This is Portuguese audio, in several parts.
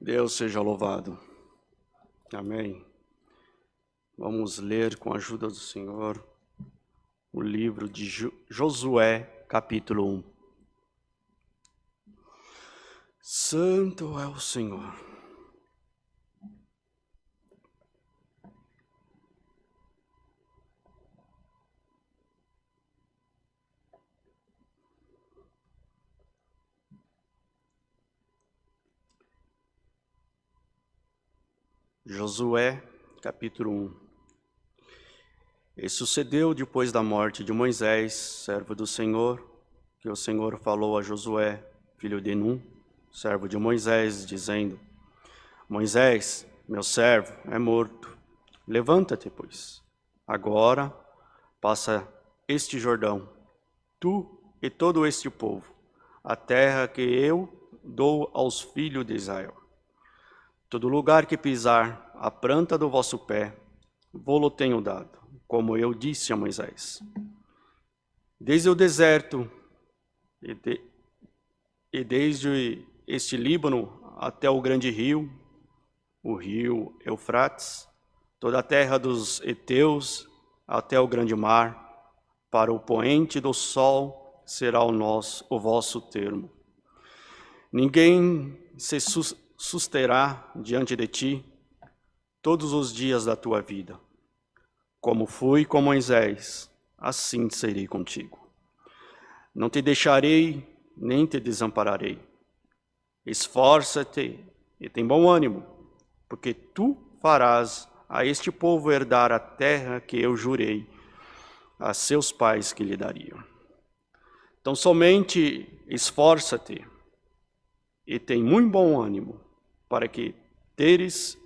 Deus seja louvado. Amém. Vamos ler com a ajuda do Senhor o livro de Josué, capítulo 1. Santo é o Senhor. Josué, capítulo 1. E sucedeu depois da morte de Moisés, servo do Senhor, que o Senhor falou a Josué, filho de Num, servo de Moisés, dizendo: Moisés, meu servo, é morto. Levanta-te, pois. Agora passa este Jordão, tu e todo este povo, a terra que eu dou aos filhos de Israel. Todo lugar que pisar a planta do vosso pé, vô-lo tenho dado, como eu disse a Moisés. Desde o deserto e desde este Líbano até o grande rio, o rio Eufrates, toda a terra dos heteus até o grande mar, para o poente do sol será o vosso termo. Ninguém se susterá diante de ti todos os dias da tua vida. Como fui com Moisés, assim serei contigo. Não te deixarei, nem te desampararei. Esforça-te e tem bom ânimo, porque tu farás a este povo herdar a terra que eu jurei a seus pais que lhe dariam. Então somente esforça-te e tem muito bom ânimo, para que teres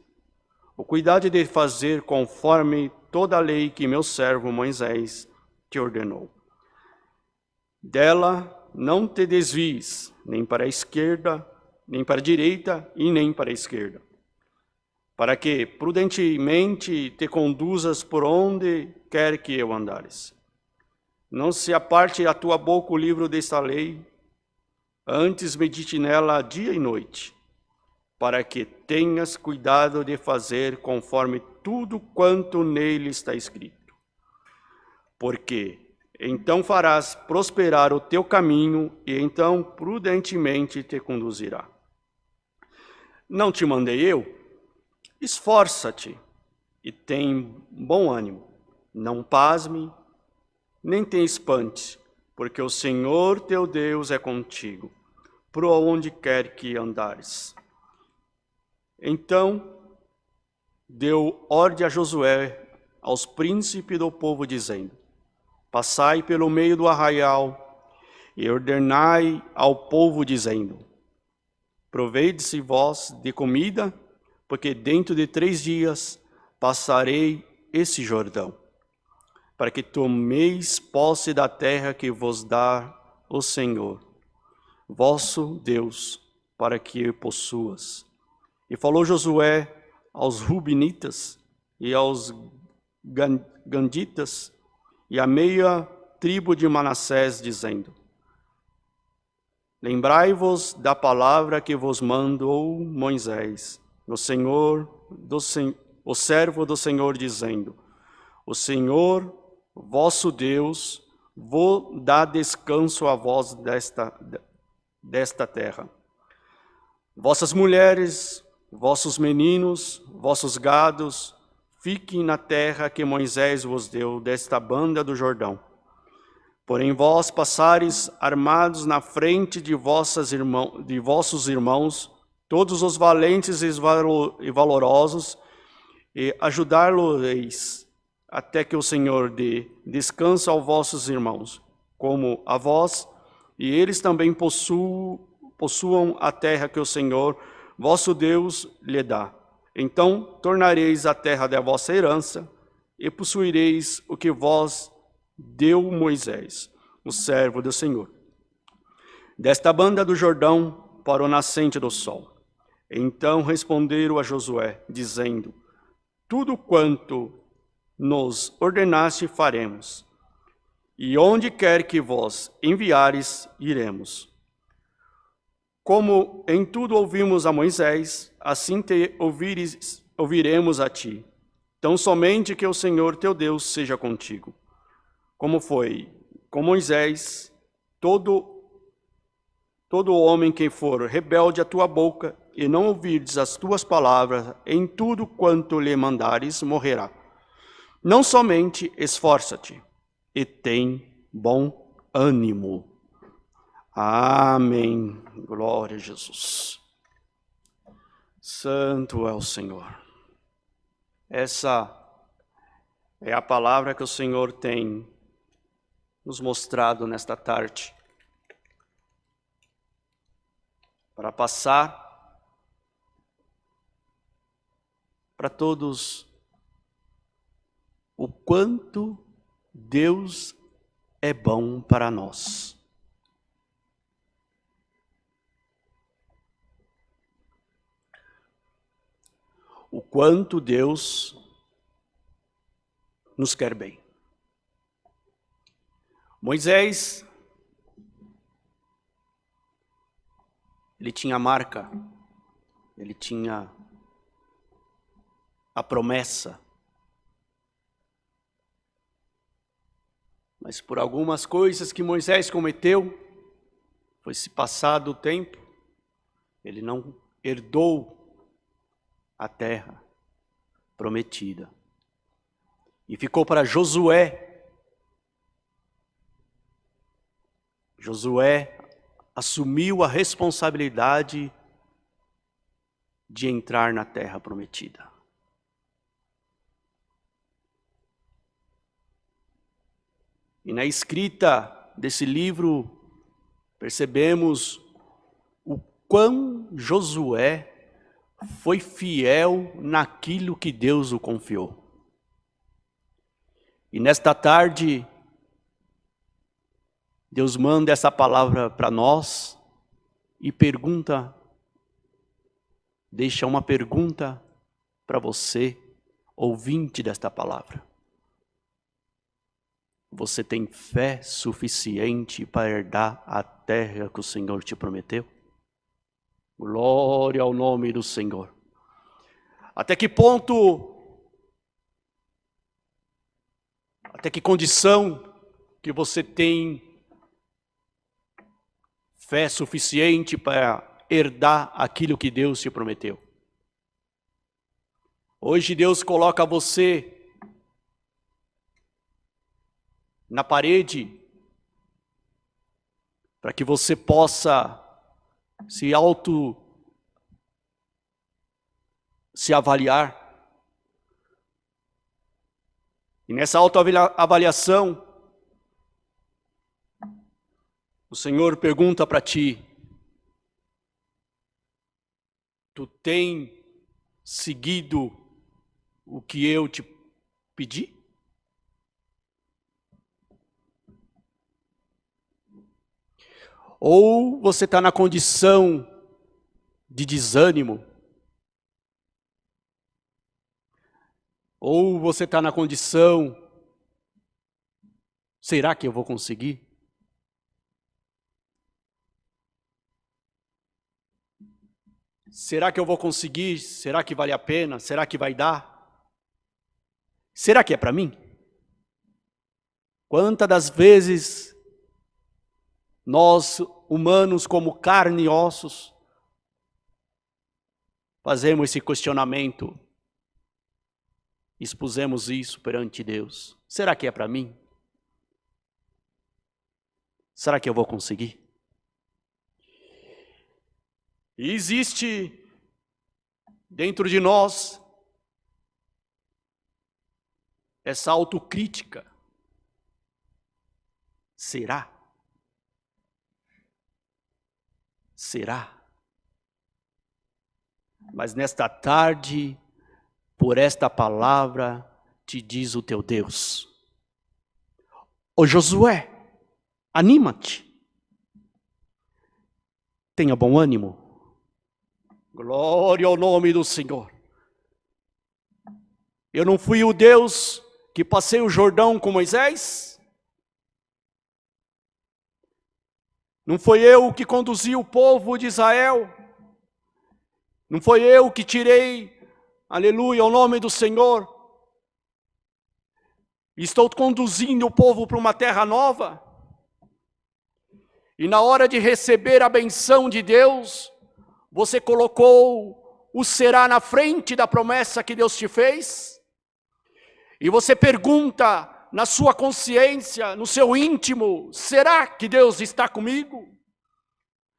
o cuidado de fazer conforme toda a lei que meu servo Moisés te ordenou. Dela não te desvies, nem para a esquerda, nem para a direita e nem para a esquerda, para que prudentemente te conduzas por onde quer que eu andares. Não se aparte a tua boca o livro desta lei, antes medite nela dia e noite, para que tenhas cuidado de fazer conforme tudo quanto nele está escrito. Porque então farás prosperar o teu caminho e então prudentemente te conduzirá. Não te mandei eu? Esforça-te e tem bom ânimo. Não pasme, nem te espante, porque o Senhor teu Deus é contigo, por onde quer que andares. Então deu ordem a Josué, aos príncipes do povo, dizendo: Passai pelo meio do arraial e ordenai ao povo, dizendo: Provei-se vós de comida, porque dentro de 3 dias passarei esse Jordão, para que tomeis posse da terra que vos dá o Senhor, vosso Deus, para que possuas. E falou Josué aos Rubenitas e aos Ganditas e à meia tribo de Manassés, dizendo: Lembrai-vos da palavra que vos mandou Moisés, o servo do Senhor, dizendo: O Senhor, vosso Deus, vos dá descanso a vós desta terra. Vossas mulheres, vossos meninos, vossos gados, fiquem na terra que Moisés vos deu, desta banda do Jordão. Porém vós passares armados na frente de vossos irmãos, todos os valentes e valorosos, e ajudá-los até que o Senhor dê descanso aos vossos irmãos, como a vós, e eles também possuam a terra que o Senhor, vosso Deus, lhe dá. Então tornareis a terra da vossa herança, e possuireis o que vos deu Moisés, o servo do Senhor, desta banda do Jordão para o nascente do sol. Então responderam a Josué, dizendo: Tudo quanto nos ordenaste faremos, e onde quer que vos enviares, iremos. Como em tudo ouvimos a Moisés, assim te ouviremos a ti. Tão somente que o Senhor teu Deus seja contigo. Como foi com Moisés, todo homem que for rebelde à tua boca e não ouvirdes as tuas palavras, em tudo quanto lhe mandares, morrerá. Não somente esforça-te e tem bom ânimo. Amém. Glória a Jesus. Santo é o Senhor. Essa é a palavra que o Senhor tem nos mostrado nesta tarde, para passar para todos o quanto Deus é bom para nós. O quanto Deus nos quer bem. Moisés, ele tinha a marca, ele tinha a promessa. Mas por algumas coisas que Moisés cometeu, foi se passado o tempo, ele não herdou a terra prometida. E ficou para Josué. Josué assumiu a responsabilidade de entrar na terra prometida. E na escrita desse livro, percebemos o quão Josué foi fiel naquilo que Deus o confiou. E nesta tarde, Deus manda essa palavra para nós e deixa uma pergunta para você, ouvinte desta palavra. Você tem fé suficiente para herdar a terra que o Senhor te prometeu? Glória ao nome do Senhor. Até que condição que você tem fé suficiente para herdar aquilo que Deus te prometeu? Hoje Deus coloca você na parede para que você possa se avaliar. E nessa autoavaliação, o Senhor pergunta para ti: tu tem seguido o que eu te pedi? Ou você está na condição de desânimo? Ou você está na condição, será que eu vou conseguir? Será que eu vou conseguir? Será que vale a pena? Será que vai dar? Será que é para mim? Quantas das vezes nós, humanos como carne e ossos, fazemos esse questionamento, expusemos isso perante Deus. Será que é para mim? Será que eu vou conseguir? E existe dentro de nós essa autocrítica. Será? Será? Mas nesta tarde, por esta palavra, te diz o teu Deus: ô Josué, anima-te. Tenha bom ânimo. Glória ao nome do Senhor. Eu não fui o Deus que passei o Jordão com Moisés? Não foi eu que conduzi o povo de Israel. Não foi eu que tirei, aleluia, o nome do Senhor. Estou conduzindo o povo para uma terra nova. E na hora de receber a benção de Deus, você colocou o será na frente da promessa que Deus te fez? E você pergunta na sua consciência, no seu íntimo, será que Deus está comigo?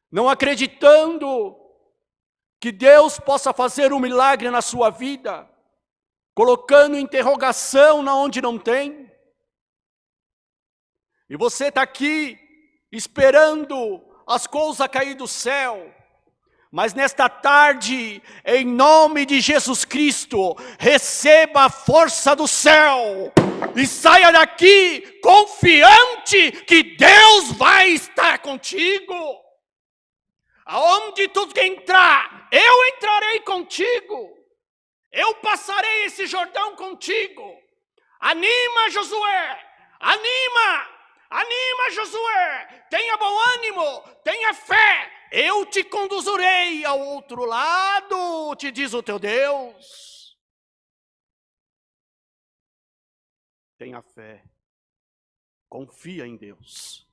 Não acreditando que Deus possa fazer um milagre na sua vida, colocando interrogação na onde não tem. E você está aqui esperando as coisas cair do céu. Mas nesta tarde, em nome de Jesus Cristo, receba a força do céu e saia daqui confiante que Deus vai estar contigo. Aonde tu entrar, eu entrarei contigo. Eu passarei esse Jordão contigo. Anima, Josué, anima, Josué. Tenha bom ânimo, tenha fé. Eu te conduzirei ao outro lado, te diz o teu Deus. Tenha fé, confia em Deus.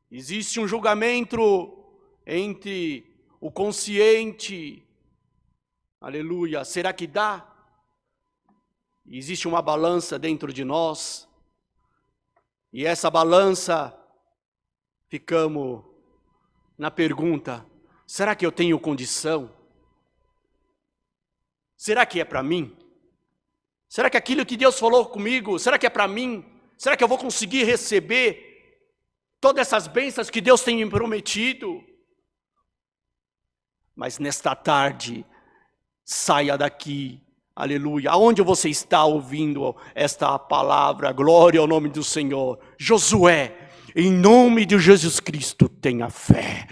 Existe um julgamento entre o consciente, aleluia, será que dá? Existe uma balança dentro de nós, e essa balança, ficamos na pergunta, será que eu tenho condição? Será que é para mim? Será que aquilo que Deus falou comigo, será que é para mim? Será que eu vou conseguir receber todas essas bênçãos que Deus tem me prometido? Mas nesta tarde, saia daqui, aleluia. Aonde você está ouvindo esta palavra? Glória ao nome do Senhor. Josué, em nome de Jesus Cristo, tenha fé,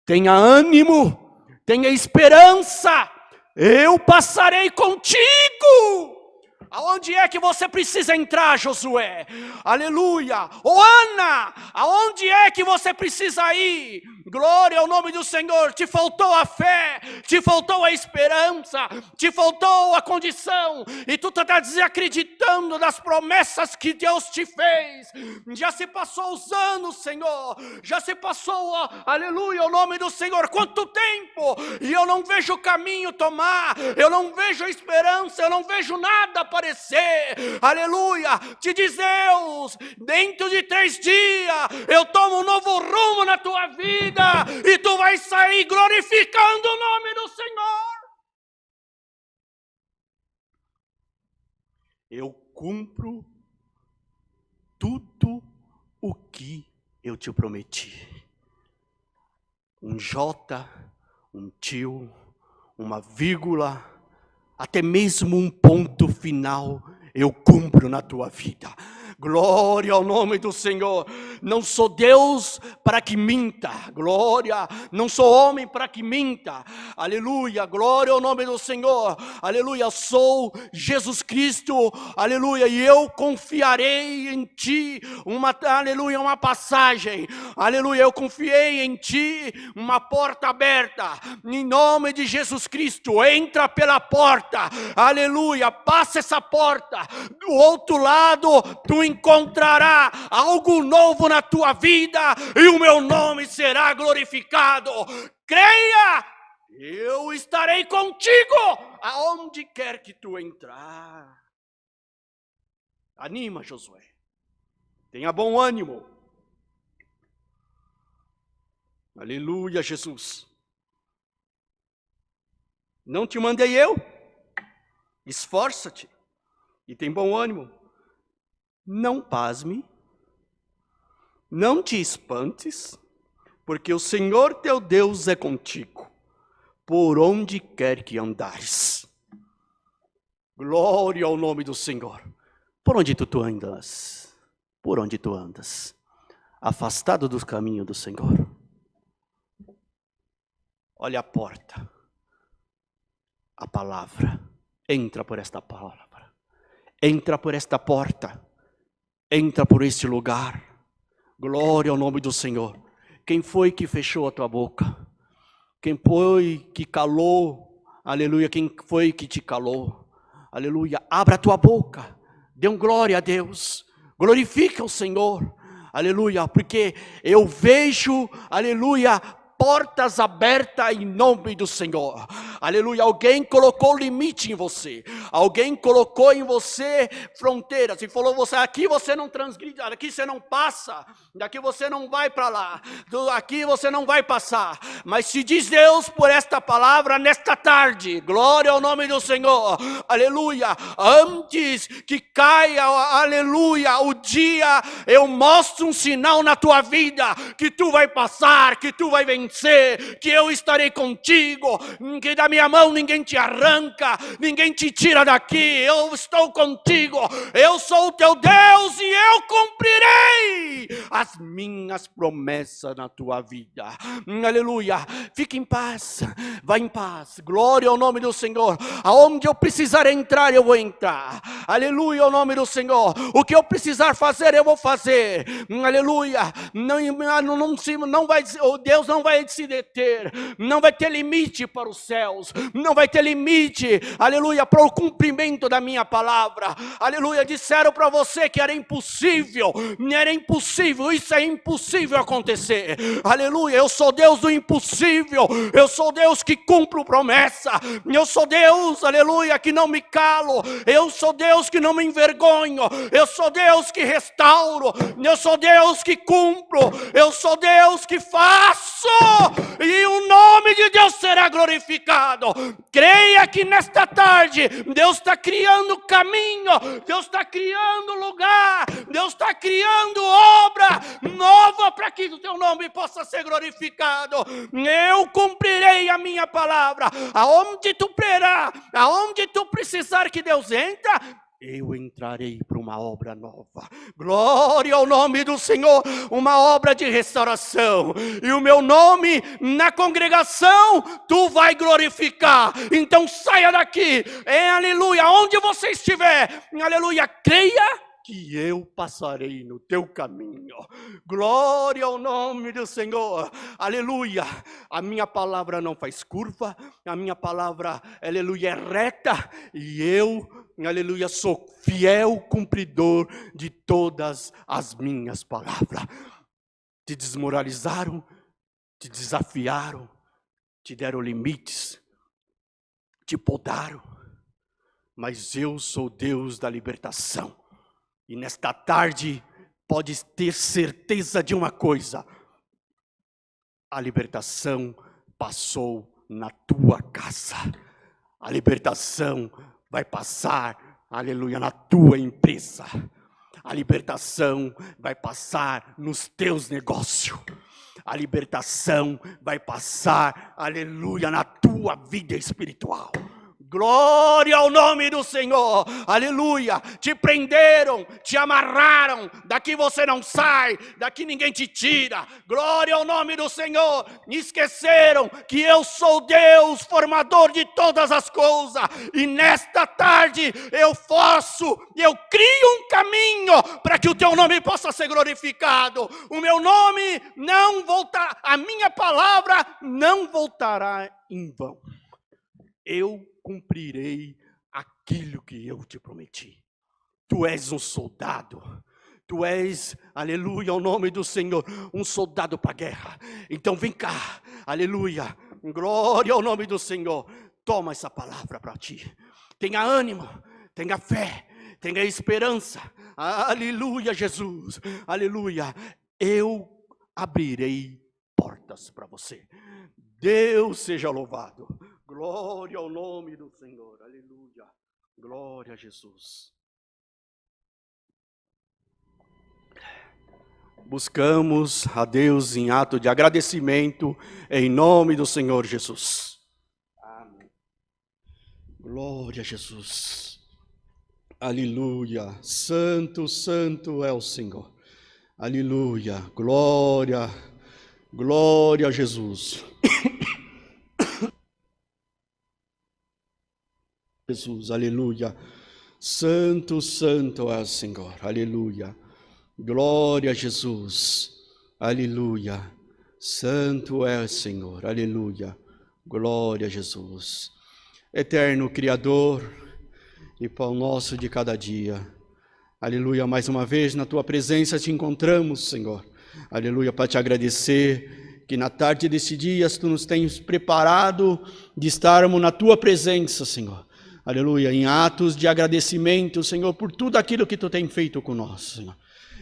tenha ânimo, tenha esperança. Eu passarei contigo. Aonde é que você precisa entrar, Josué? Aleluia. Ô Ana, aonde é que você precisa ir? Glória ao nome do Senhor. Te faltou a fé, te faltou a esperança, te faltou a condição, e tu está desacreditando das promessas que Deus te fez. Já se passou os anos, Senhor, já se passou, aleluia, o nome do Senhor. Quanto tempo, e eu não vejo o caminho tomar, eu não vejo a esperança, eu não vejo nada aparecer. Aleluia, te diz Deus, dentro de 3 dias, eu tomo um novo rumo na tua vida, e tu vai sair glorificando o nome do Senhor. Eu cumpro tudo o que eu te prometi. Um J, um tio, uma vírgula, até mesmo um ponto final, eu cumpro na tua vida. Glória ao nome do Senhor. Não sou Deus para que minta. Glória. Não sou homem para que minta. Aleluia. Glória ao nome do Senhor. Aleluia. Sou Jesus Cristo. Aleluia. E eu confiarei em ti. Aleluia. Uma passagem. Aleluia. Eu confiei em ti. Uma porta aberta. Em nome de Jesus Cristo. Entra pela porta. Aleluia. Passa essa porta. Do outro lado, tu encontrará algo novo na tua vida, e o meu nome será glorificado. Creia, eu estarei contigo aonde quer que tu entrar. Anima, Josué, tenha bom ânimo. Aleluia, Jesus. Não te mandei eu? Esforça-te e tem bom ânimo. Não pasme, não te espantes, porque o Senhor teu Deus é contigo, por onde quer que andares. Glória ao nome do Senhor. Por onde tu andas? Por onde tu andas? Afastado dos caminhos do Senhor? Olha a porta, a palavra. Entra por esta palavra, entra por esta porta. Entra por este lugar, Glória ao nome do Senhor. Quem foi que fechou a tua boca? Quem foi que calou? Aleluia. Quem foi que te calou? Aleluia. Abra a tua boca. Dê um glória a Deus. Glorifica o Senhor. Aleluia. Porque eu vejo, aleluia, portas abertas em nome do Senhor. Aleluia. Alguém colocou limite em você. Alguém colocou em você fronteiras e falou: você aqui você não transgride, aqui você não passa, daqui você não vai para lá, aqui você não vai passar. Mas se diz Deus por esta palavra nesta tarde, glória ao nome do Senhor. Aleluia. Antes que caia, aleluia, o dia, eu mostro um sinal na tua vida que tu vai passar, que tu vai vencer, que eu estarei contigo, que da minha mão ninguém te arranca, ninguém te tira daqui. Eu estou contigo, eu sou o teu Deus e eu cumprirei as minhas promessas na tua vida. Aleluia. Fique em paz, vá em paz. Glória ao nome do Senhor. Aonde eu precisar entrar, eu vou entrar. Aleluia ao nome do Senhor. O que eu precisar fazer, eu vou fazer. Aleluia. Não vai, Deus não vai se deter, não vai ter limite para os céus, não vai ter limite, aleluia, para o cumprimento da minha palavra. Aleluia. Disseram para você que era impossível, isso é impossível acontecer. Aleluia. Eu sou Deus do impossível, eu sou Deus que cumpro promessa, eu sou Deus, aleluia, que não me calo, eu sou Deus que não me envergonho, eu sou Deus que restauro, eu sou Deus que cumpro, eu sou Deus que faço, e o nome de Deus será glorificado. Creia que nesta tarde Deus está criando caminho, Deus está criando lugar, Deus está criando obra nova para que o teu nome possa ser glorificado. Eu cumprirei a minha palavra. Aonde tu prerá, aonde tu precisar que Deus entra, eu entrarei para uma obra nova. Glória ao nome do Senhor. Uma obra de restauração. E o meu nome na congregação tu vai glorificar. Então saia daqui, aleluia, onde você estiver, aleluia, creia que eu passarei no teu caminho. Glória ao nome do Senhor. Aleluia. A minha palavra não faz curva, a minha palavra, aleluia, é reta, e eu, aleluia, sou fiel cumpridor de todas as minhas palavras. Te desmoralizaram, te desafiaram, te deram limites, te podaram, mas eu sou Deus da libertação. E nesta tarde, pode ter certeza de uma coisa: a libertação passou na tua casa. A libertação vai passar, aleluia, na tua empresa. A libertação vai passar nos teus negócios. A libertação vai passar, aleluia, na tua vida espiritual. Glória ao nome do Senhor, aleluia. Te prenderam, te amarraram, daqui você não sai, daqui ninguém te tira. Glória ao nome do Senhor. Esqueceram que eu sou Deus, formador de todas as coisas, e nesta tarde eu crio um caminho para que o teu nome possa ser glorificado. O meu nome não voltará, a minha palavra não voltará em vão. Eu cumprirei aquilo que eu te prometi. Tu és um soldado. Tu és, aleluia, ao nome do Senhor, um soldado para a guerra. Então vem cá, aleluia, glória ao nome do Senhor. Toma essa palavra para ti. Tenha ânimo, tenha fé, tenha esperança. Aleluia, Jesus, aleluia. Eu abrirei portas para você. Deus seja louvado. Glória ao nome do Senhor, aleluia, glória a Jesus. Buscamos a Deus em ato de agradecimento, em nome do Senhor Jesus. Amém. Glória a Jesus, aleluia, santo, santo é o Senhor, aleluia, glória, glória a Jesus. Jesus, aleluia, santo, santo é o Senhor, aleluia, Glória a Jesus. Aleluia. Santo é o Senhor. Aleluia. Glória a Jesus. Eterno Criador e pão nosso de cada dia. Aleluia. Mais uma vez na tua presença te encontramos, Senhor. Aleluia. Para te agradecer que na tarde desse dia tu nos tens preparado de estarmos na tua presença, Senhor. Aleluia. Em atos de agradecimento, Senhor, por tudo aquilo que tu tens feito conosco, Senhor.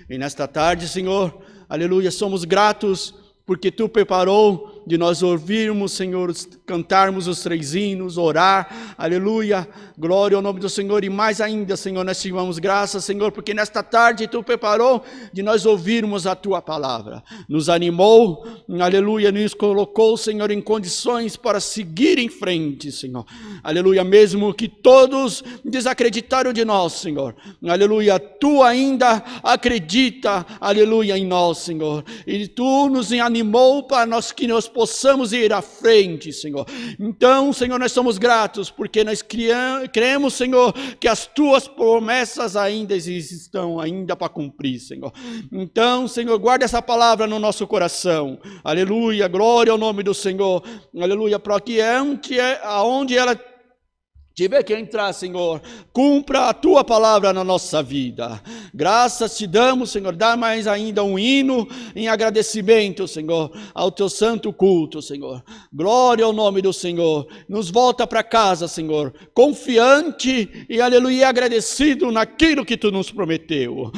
E nesta tarde, Senhor, aleluia, somos gratos porque tu preparou de nós ouvirmos, Senhor, cantarmos os 3 hinos, orar, aleluia, glória ao nome do Senhor. E mais ainda, Senhor, nós te damos graças, Senhor, porque nesta tarde tu preparou de nós ouvirmos a tua palavra. Nos animou, aleluia, nos colocou, Senhor, em condições para seguir em frente, Senhor. Aleluia, mesmo que todos desacreditaram de nós, Senhor. Aleluia, tu ainda acredita, aleluia, em nós, Senhor. E tu nos animou para nós que nós possamos ir à frente, Senhor. Então, Senhor, nós somos gratos, porque nós cremos, Senhor, que as tuas promessas ainda estão ainda para cumprir, Senhor. Então, Senhor, guarda essa palavra no nosso coração. Aleluia, glória ao nome do Senhor. Aleluia, para que aonde ela tiver que entrar, Senhor, cumpra a tua palavra na nossa vida. Graças te damos, Senhor, dá mais ainda um hino em agradecimento, Senhor, ao teu santo culto, Senhor. Glória ao nome do Senhor. Nos volta para casa, Senhor, confiante e, aleluia, agradecido naquilo que tu nos prometeu.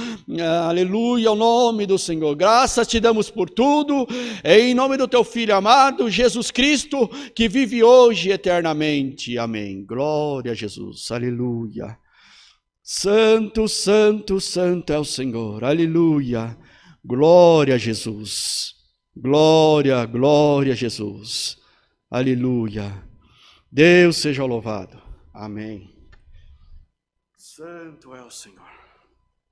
Aleluia ao nome do Senhor. Graças te damos por tudo, em nome do teu Filho amado, Jesus Cristo, que vive hoje eternamente. Amém. Glória a Jesus, aleluia. Santo, santo, santo é o Senhor, aleluia. Glória a Jesus, glória, glória a Jesus, aleluia. Deus seja louvado, amém. Santo é o Senhor.